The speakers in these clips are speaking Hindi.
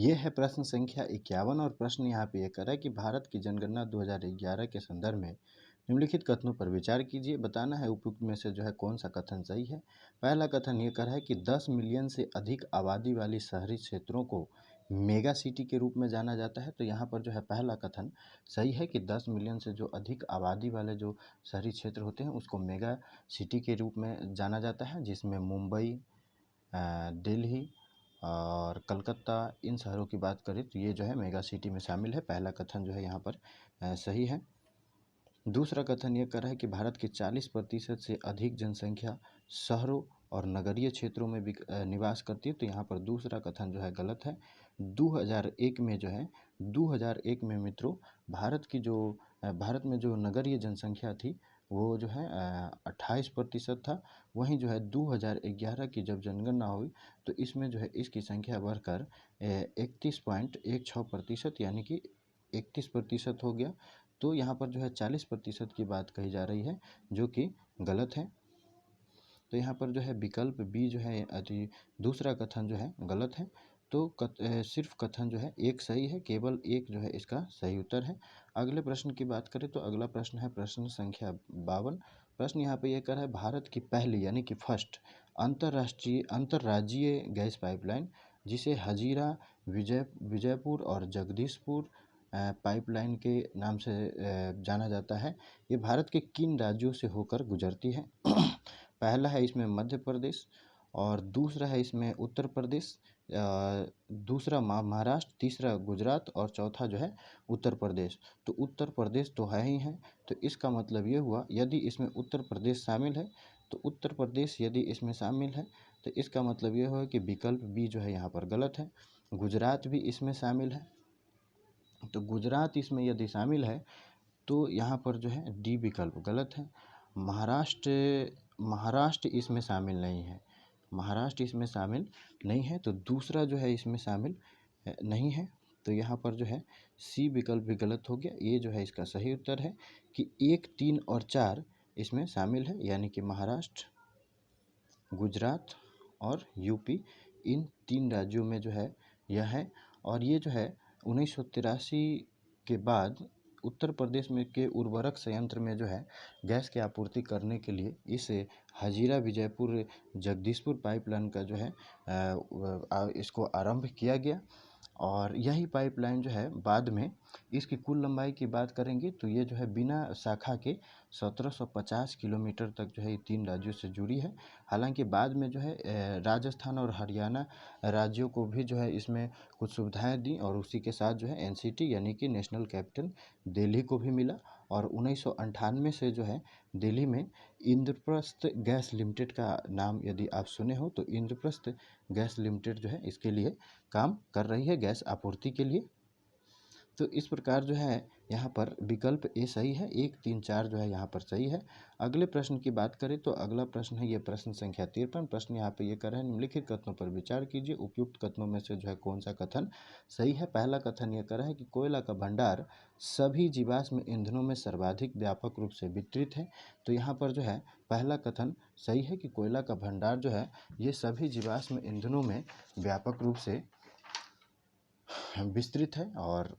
ये है प्रश्न संख्या 51 और प्रश्न यहाँ पे ये कर रहा है कि भारत की जनगणना 2011 के संदर्भ में निम्नलिखित कथनों पर विचार कीजिए। बताना है उपयुक्त में से जो है कौन सा कथन सही है। पहला कथन ये कर रहा है कि 10 मिलियन से अधिक आबादी वाली शहरी क्षेत्रों को मेगा सिटी के रूप में जाना जाता है। तो यहाँ पर जो है पहला कथन सही है कि 10 मिलियन से जो अधिक आबादी वाले जो शहरी क्षेत्र होते हैं उसको मेगा सिटी के रूप में जाना जाता है, जिसमें मुंबई, दिल्ली और कलकत्ता, इन शहरों की बात करें तो ये जो है मेगा सिटी में शामिल है। पहला कथन जो है यहाँ पर सही है। दूसरा कथन ये कर रहा है कि भारत की 40% से अधिक जनसंख्या शहरों और नगरीय क्षेत्रों में भी निवास करती है। तो यहाँ पर दूसरा कथन जो है गलत है। 2001 में जो है 2001 में मित्रों भारत में जो नगरीय जनसंख्या थी वो जो है 28% था। वहीं जो है 2011 की जब जनगणना हुई तो इसमें जो है इसकी संख्या बढ़कर 31.16% यानी कि 31% हो गया। तो यहाँ पर जो है 40% की बात कही जा रही है, जो कि गलत है। तो यहाँ पर जो है विकल्प बी जो है दूसरा कथन जो है गलत है। तो सिर्फ कथन जो है एक सही है, केवल एक जो है इसका सही उत्तर है। अगले प्रश्न की बात करें तो अगला प्रश्न है प्रश्न संख्या 52। प्रश्न यहाँ पे ये कर रहा है भारत की पहली यानी कि फर्स्ट अंतर्राज्यीय गैस पाइपलाइन, जिसे हजीरा विजयपुर और जगदीशपुर पाइपलाइन के नाम से जाना जाता है, ये भारत के किन राज्यों से होकर गुजरती है। पहला है इसमें मध्य प्रदेश, और दूसरा है इसमें उत्तर प्रदेश, दूसरा महाराष्ट्र, तीसरा गुजरात और चौथा जो है उत्तर प्रदेश। तो उत्तर प्रदेश तो है ही है, तो इसका मतलब ये हुआ यदि इसमें उत्तर प्रदेश शामिल है तो उत्तर प्रदेश यदि इसमें शामिल है तो इसका मतलब ये हुआ कि विकल्प बी जो है यहाँ पर गलत है। गुजरात भी इसमें शामिल है, तो गुजरात इसमें यदि शामिल है तो यहाँ पर जो है डी विकल्प गलत है। महाराष्ट्र इसमें शामिल नहीं है, महाराष्ट्र इसमें शामिल नहीं है, तो दूसरा जो है इसमें शामिल नहीं है। तो यहाँ पर जो है सी विकल्प भी गलत हो गया। ये जो है इसका सही उत्तर है कि 1, 3 और 4 इसमें शामिल है, यानी कि महाराष्ट्र, गुजरात और यूपी, इन 3 राज्यों में जो है यह है। और ये जो है 1983 के बाद उत्तर प्रदेश में के उर्वरक संयंत्र में जो है गैस की आपूर्ति करने के लिए इस हजीरा विजयपुर जगदीशपुर पाइपलाइन का जो है इसको आरंभ किया गया। और यही पाइपलाइन जो है बाद में इसकी कुल लंबाई की बात करेंगे तो ये जो है बिना शाखा के 1750 किलोमीटर तक जो है ये 3 राज्यों से जुड़ी है। हालांकि बाद में जो है राजस्थान और हरियाणा राज्यों को भी जो है इसमें कुछ सुविधाएं दी, और उसी के साथ जो है एनसीटी यानी कि नेशनल कैपिटल दिल्ली को भी मिला। और 1998 से जो है दिल्ली में इंद्रप्रस्थ गैस लिमिटेड का नाम यदि आप सुने हो तो इंद्रप्रस्थ गैस लिमिटेड जो है इसके लिए काम कर रही है, गैस आपूर्ति के लिए। तो इस प्रकार जो है यहाँ पर विकल्प ए सही है, 1, 3, 4 जो है यहाँ पर सही है। अगले प्रश्न की बात करें तो अगला प्रश्न है ये प्रश्न संख्या 53। प्रश्न यहाँ पे ये कर रहा है निम्नलिखित कथनों पर विचार कीजिए, उपयुक्त कथनों में से जो है कौन सा कथन सही है। पहला कथन ये कर रहा है कि कोयला का भंडार सभी जीवाश्म ईंधनों में सर्वाधिक व्यापक रूप से वितरित है। तो यहाँ पर जो है पहला कथन सही है कि कोयला का भंडार जो है ये सभी जीवाश्म ईंधनों में व्यापक रूप से विस्तृत है। और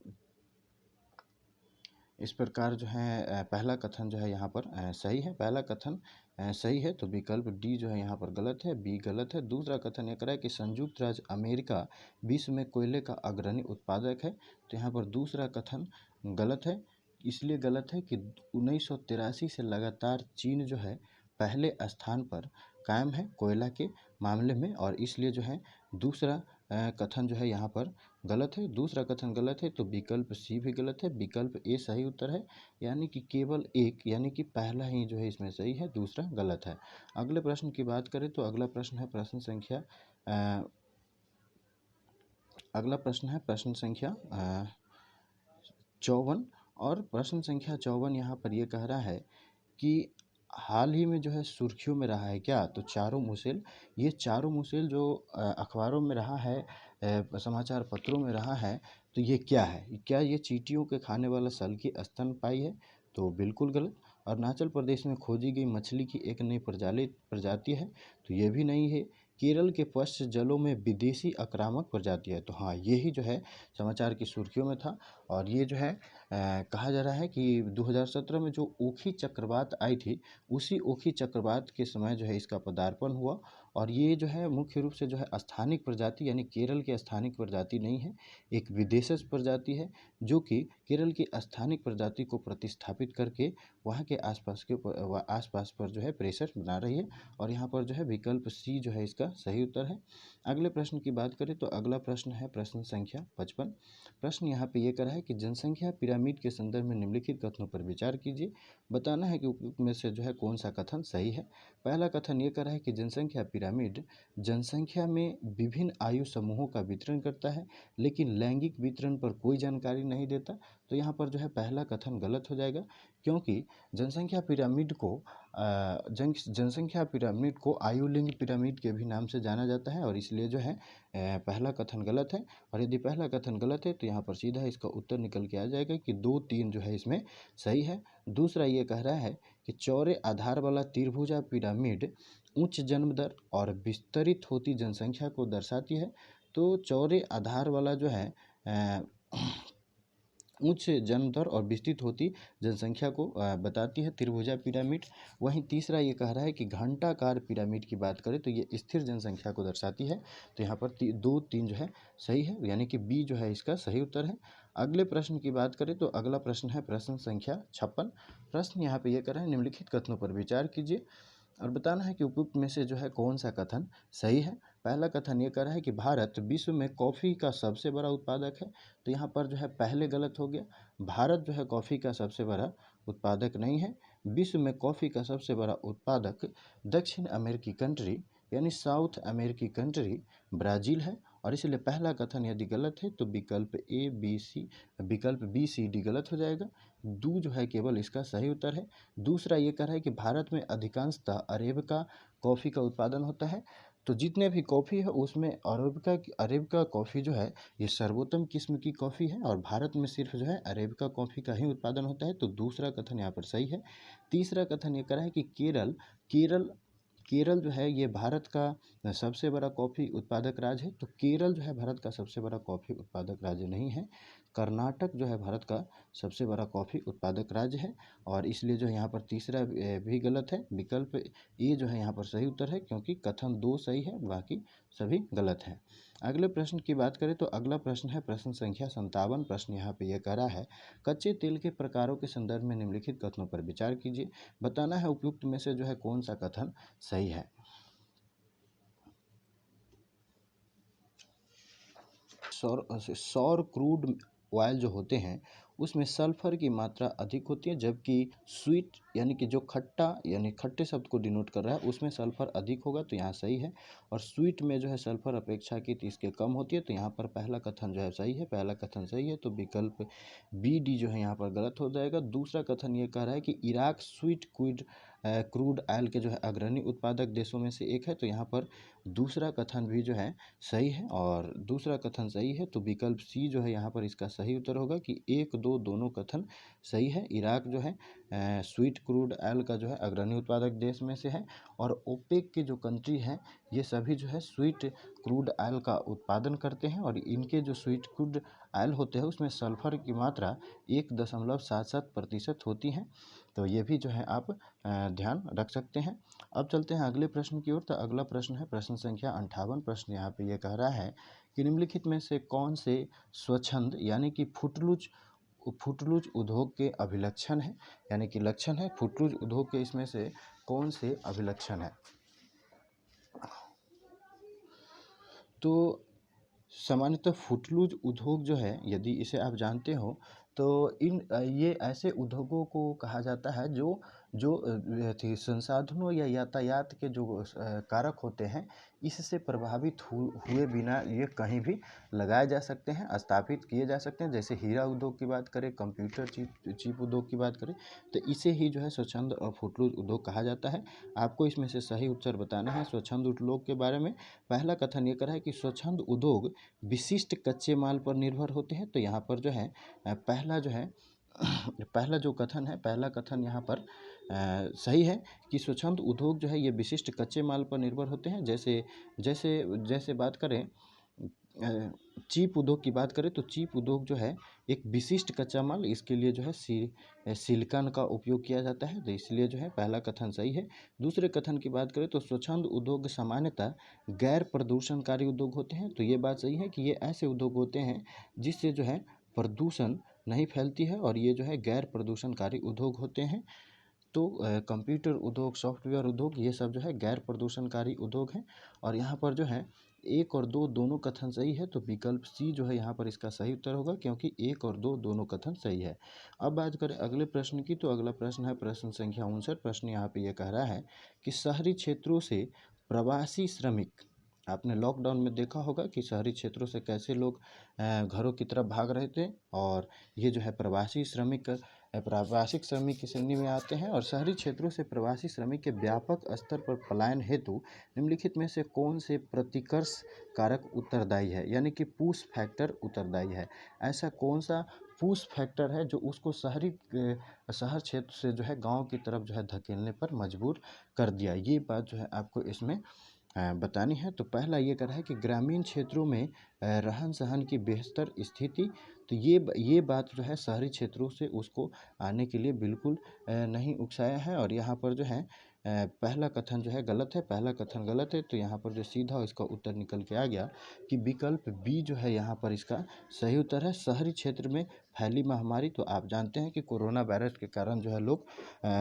इस प्रकार जो है पहला कथन जो है यहाँ पर सही है, पहला कथन सही है। तो विकल्प डी जो है यहाँ पर गलत है, बी गलत है। दूसरा कथन ये करा है कि संयुक्त राज्य अमेरिका विश्व में कोयले का अग्रणी उत्पादक है। तो यहाँ पर दूसरा कथन गलत है। इसलिए गलत है कि 1983 से लगातार चीन जो है पहले स्थान पर कायम है कोयला के मामले में, और इसलिए जो है दूसरा कथन जो है यहाँ पर गलत है। दूसरा कथन गलत है, तो विकल्प सी भी गलत है, विकल्प ए सही उत्तर है। यानी कि केवल एक, यानी कि पहला ही जो है इसमें सही है, दूसरा गलत है। अगले प्रश्न की बात करें तो अगला प्रश्न है प्रश्न संख्या 54। और प्रश्न संख्या 54 यहाँ पर ये कह रहा है कि हाल ही में जो है सुर्खियों में रहा है क्या, तो चारों मुसेल, ये चारों मुसेल जो अखबारों में रहा है, समाचार पत्रों में रहा है, तो ये क्या है, क्या ये चींटियों के खाने वाला सल्की स्तनपायी है, तो बिल्कुल गलत। अरुणाचल प्रदेश में खोजी गई मछली की एक नई प्रजाति है, तो ये भी नहीं है। केरल के पश्च जलों में विदेशी आक्रामक प्रजाति है। तो हाँ, यही जो है समाचार की सुर्खियों में था। और ये जो है कहा जा रहा है कि 2017 में जो ओखी चक्रवात आई थी, उसी ओखी चक्रवात के समय जो है इसका पदार्पण हुआ। और ये जो है मुख्य रूप से जो है स्थानिक प्रजाति, यानी केरल की स्थानिक प्रजाति नहीं है, एक विदेशज प्रजाति है, जो कि केरल की स्थानिक प्रजाति को प्रतिस्थापित करके वहाँ के आसपास पर जो है प्रेशर बना रही है। और यहाँ पर जो है विकल्प सी जो है इसका सही उत्तर है। अगले प्रश्न की बात करें तो अगला प्रश्न है प्रश्न संख्या 55। प्रश्न यहाँ पे ये करा है कि जनसंख्या पिरामिड के संदर्भ में निम्नलिखित कथनों पर विचार कीजिए। बताना है कि उपयुक्त में से जो है कौन सा कथन सही है। पहला कथन ये करा है कि जनसंख्या पिरामिड जनसंख्या में विभिन्न आयु समूहों का वितरण करता है, लेकिन लैंगिक वितरण पर कोई जानकारी नहीं देता। तो यहाँ पर जो है पहला कथन गलत हो जाएगा, क्योंकि जनसंख्या पिरामिड को आयु लिंग पिरामिड के भी नाम से जाना जाता है, और इसलिए जो है पहला कथन गलत है। और यदि पहला कथन गलत है तो यहाँ पर सीधा इसका उत्तर निकल के आ जाएगा कि 2, 3 जो है इसमें सही है। दूसरा ये कह रहा है कि चौड़े आधार वाला त्रिभुजा पिरामिड उच्च जन्म दर और विस्तरित होती जनसंख्या को दर्शाती है। तो चौड़े आधार वाला जो है उच्च जन्म दर और विस्तृत होती जनसंख्या को बताती है त्रिभुजा पिरामिड। वहीं तीसरा ये कह रहा है कि घंटाकार पिरामिड की बात करें तो ये स्थिर जनसंख्या को दर्शाती है। तो यहाँ पर 2, 3 जो है सही है, यानी कि बी जो है इसका सही उत्तर है। अगले प्रश्न की बात करें तो अगला प्रश्न है प्रश्न संख्या 56। प्रश्न यहाँ पे ये कह रहा है निम्नलिखित कथनों पर विचार कीजिए और बताना है कि उपयुक्त में से जो है कौन सा कथन सही है। पहला कथन ये कह रहा है कि भारत विश्व में कॉफ़ी का सबसे बड़ा उत्पादक है। तो यहाँ पर जो है पहले गलत हो गया। भारत जो है कॉफ़ी का सबसे बड़ा उत्पादक नहीं है। विश्व में कॉफ़ी का सबसे बड़ा उत्पादक दक्षिण अमेरिकी कंट्री यानी साउथ अमेरिकी कंट्री ब्राज़ील है। और इसलिए पहला कथन यदि गलत है तो विकल्प बी सी डी गलत हो जाएगा। दो जो है केवल इसका सही उत्तर है। दूसरा ये कह रहा है कि भारत में अधिकांशतः अरेबिका कॉफ़ी का उत्पादन होता है। तो जितने भी कॉफ़ी है उसमें अरेबिका कॉफ़ी जो है ये सर्वोत्तम किस्म की कॉफ़ी है, और भारत में सिर्फ जो है अरेबिका कॉफ़ी का ही उत्पादन होता है। तो दूसरा कथन यहाँ पर सही है। तीसरा कथन ये कह रहा है कि केरल जो है ये भारत का सबसे बड़ा कॉफ़ी उत्पादक राज्य है। तो केरल जो है भारत का सबसे बड़ा कॉफ़ी उत्पादक राज्य नहीं है। कर्नाटक जो है भारत का सबसे बड़ा कॉफ़ी उत्पादक राज्य है, और इसलिए जो है यहाँ पर तीसरा भी गलत है। विकल्प ए जो है यहाँ पर सही उत्तर है, क्योंकि कथन 2 सही है, बाकी सभी गलत हैं। अगले प्रश्न की बात करें तो अगला प्रश्न है प्रश्न संख्या 57। प्रश्न यहाँ पे यह कह रहा है कच्चे तेल के प्रकारों के संदर्भ में निम्नलिखित कथनों पर विचार कीजिए। बताना है उपयुक्त में से जो है कौन सा कथन सही है। सौर क्रूड ऑयल जो होते हैं उसमें सल्फर की मात्रा अधिक होती है, जबकि स्वीट यानी कि जो खट्टा यानी खट्टे शब्द को डिनोट कर रहा है उसमें सल्फर अधिक होगा। तो यहाँ सही है। और स्वीट में जो है सल्फर अपेक्षाकृत इसके कम होती है। तो यहाँ पर पहला कथन जो है सही है, पहला कथन सही है। तो विकल्प बी डी जो है यहाँ पर गलत हो जाएगा। दूसरा कथन ये कह रहा है कि इराक स्वीट क्रूड ऑयल के जो है अग्रणी उत्पादक देशों में से एक है। तो यहाँ पर दूसरा कथन भी जो है सही है, और दूसरा कथन सही है। तो विकल्प सी जो है यहाँ पर इसका सही उत्तर होगा कि 1, 2 दोनों कथन सही है। इराक जो है स्वीट क्रूड ऑयल का जो है अग्रणी उत्पादक देश में से है, और ओपेक के जो कंट्री हैं ये सभी जो है स्वीट क्रूड ऑयल का उत्पादन करते हैं, और इनके जो स्वीट क्रूड ऑयल होते हैं उसमें सल्फर की मात्रा 1.77% होती है। तो ये भी जो है आप ध्यान रख सकते हैं। अब चलते हैं अगले प्रश्न की ओर। तो अगला प्रश्न है प्रश्न संख्या 58। प्रश्न यहाँ पे ये कह रहा है कि निम्नलिखित में से कौन से स्वच्छंद यानी कि फुटलूज उद्योग के अभिलक्षण है, यानी कि लक्षण है फुटलूज उद्योग के इसमें से कौन से अभिलक्षण है। तो सामान्यतः फुटलूज उद्योग जो है यदि इसे आप जानते हो तो ये ऐसे उद्योगों को कहा जाता है जो संसाधनों या यातायात के जो कारक होते हैं इससे प्रभावित हुए बिना ये कहीं भी लगाए जा सकते हैं, स्थापित किए जा सकते हैं। जैसे हीरा उद्योग की बात करें, कंप्यूटर चिप उद्योग की बात करें, तो इसे ही जो है स्वच्छंद और फुटलूज उद्योग कहा जाता है। आपको इसमें से सही उत्तर बताना है स्वच्छंद उद्योग के बारे में। पहला कथन ये कर रहा है कि स्वच्छंद उद्योग विशिष्ट कच्चे माल पर निर्भर होते हैं। तो यहाँ पर जो है पहला जो कथन है, पहला कथन यहाँ पर सही है कि स्वच्छंद उद्योग जो है ये विशिष्ट कच्चे माल पर निर्भर होते हैं। जैसे जैसे जैसे बात करें चीप उद्योग की बात करें तो चीप उद्योग जो है एक विशिष्ट कच्चा माल, इसके लिए जो है सिलिकॉन का उपयोग किया जाता है, तो इसलिए जो है पहला कथन सही है। दूसरे कथन की बात करें तो स्वच्छंद उद्योग सामान्यतः गैर प्रदूषणकारी उद्योग होते हैं, तो ये बात सही है कि ये ऐसे उद्योग होते हैं जिससे जो है प्रदूषण नहीं फैलती है और ये जो है गैर प्रदूषणकारी उद्योग होते हैं। तो कंप्यूटर उद्योग, सॉफ्टवेयर उद्योग, ये सब जो है गैर प्रदूषणकारी उद्योग हैं। और यहाँ पर जो है 1 और 2 दोनों कथन सही है, तो विकल्प सी जो है यहाँ पर इसका सही उत्तर होगा, क्योंकि 1 और 2 दोनों कथन सही है। अब बात करें अगले प्रश्न की, तो अगला प्रश्न है प्रश्न संख्या 59। प्रश्न यहाँ पे ये कह रहा है कि शहरी क्षेत्रों से प्रवासी श्रमिक, आपने लॉकडाउन में देखा होगा कि शहरी क्षेत्रों से कैसे लोग घरों की तरफ भाग रहे थे, और ये जो है प्रवासी श्रमिक की श्रेणी में आते हैं। और शहरी क्षेत्रों से प्रवासी श्रमिक के व्यापक स्तर पर पलायन हेतु निम्नलिखित में से कौन से प्रतिकर्ष कारक उत्तरदायी है, यानी कि पुश फैक्टर उत्तरदायी है। ऐसा कौन सा पुश फैक्टर है जो उसको शहर क्षेत्र से जो है गांव की तरफ जो है धकेलने पर मजबूर कर दिया, ये बात जो है आपको इसमें बतानी है। तो पहला ये कर रहा है कि ग्रामीण क्षेत्रों में रहन सहन की बेहतर स्थिति, तो ये बात जो है शहरी क्षेत्रों से उसको आने के लिए बिल्कुल नहीं उकसाया है। और यहाँ पर जो है पहला कथन जो है गलत है, पहला कथन गलत है, तो यहाँ पर जो सीधा इसका उत्तर निकल के आ गया कि विकल्प बी जो है यहाँ पर इसका सही उत्तर है। शहरी क्षेत्र में फैली महामारी, तो आप जानते हैं कि कोरोना वायरस के कारण जो है लोग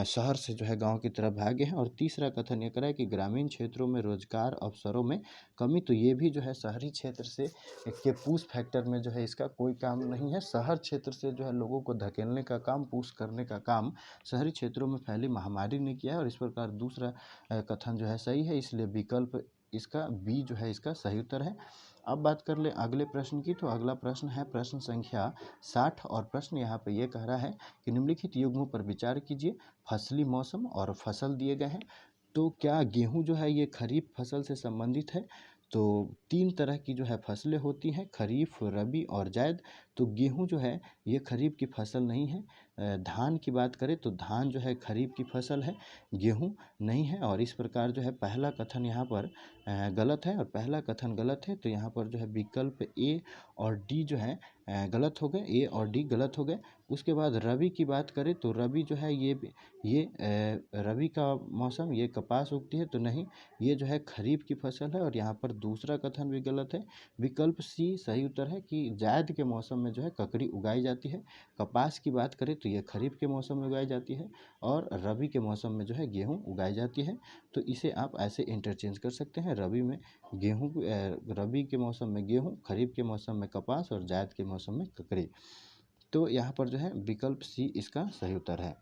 शहर से जो है गांव की तरफ भागे हैं। और तीसरा कथन ये करा है कि ग्रामीण क्षेत्रों में रोजगार अवसरों में कमी, तो ये भी जो है शहरी क्षेत्र से के पुश फैक्टर में जो है इसका कोई काम नहीं है। शहर क्षेत्र से जो है लोगों को धकेलने का काम, पुश करने का काम शहरी क्षेत्रों में फैली महामारी ने किया है। और इस प्रकार दूसरा कथन जो है सही है, इसलिए विकल्प इसका बी जो है इसका सही उत्तर है। अब बात कर ले अगले प्रश्न की, तो अगला प्रश्न है प्रश्न संख्या 60। और प्रश्न यहाँ पे ये कह रहा है कि निम्नलिखित युग्मों पर विचार कीजिए। फसली मौसम और फसल दिए गए हैं, तो क्या गेहूं जो है ये खरीफ फसल से संबंधित है। तो 3 तरह की जो है फसलें होती हैं, खरीफ, रबी और जायद। तो गेहूं जो है ये खरीफ की फसल नहीं है। धान की बात करें तो धान जो है खरीफ की फसल है, गेहूं नहीं है। और इस प्रकार जो है पहला कथन यहाँ पर गलत है, और पहला कथन गलत है, तो यहाँ पर जो है विकल्प ए और डी जो है गलत हो गए, ए और डी गलत हो गए। उसके बाद रबी की बात करें तो रबी जो है ये रबी का मौसम, ये कपास उगती है, तो नहीं, ये जो है खरीफ की फसल है। और यहाँ पर दूसरा कथन भी गलत है। विकल्प सी सही उत्तर है कि जायद के मौसम में जो है ककड़ी उगाई जाती है। कपास की बात करें तो ये खरीफ के मौसम में उगाई जाती है, और रबी के मौसम में जो है गेहूँ उगाई जाती है। तो इसे आप ऐसे इंटरचेंज कर सकते हैं, रबी में गेहूँ, रबी के मौसम में गेहूँ, खरीफ के मौसम में कपास और जायद के मौसम में ककड़ी। तो यहाँ पर जो है विकल्प सी इसका सही उत्तर है।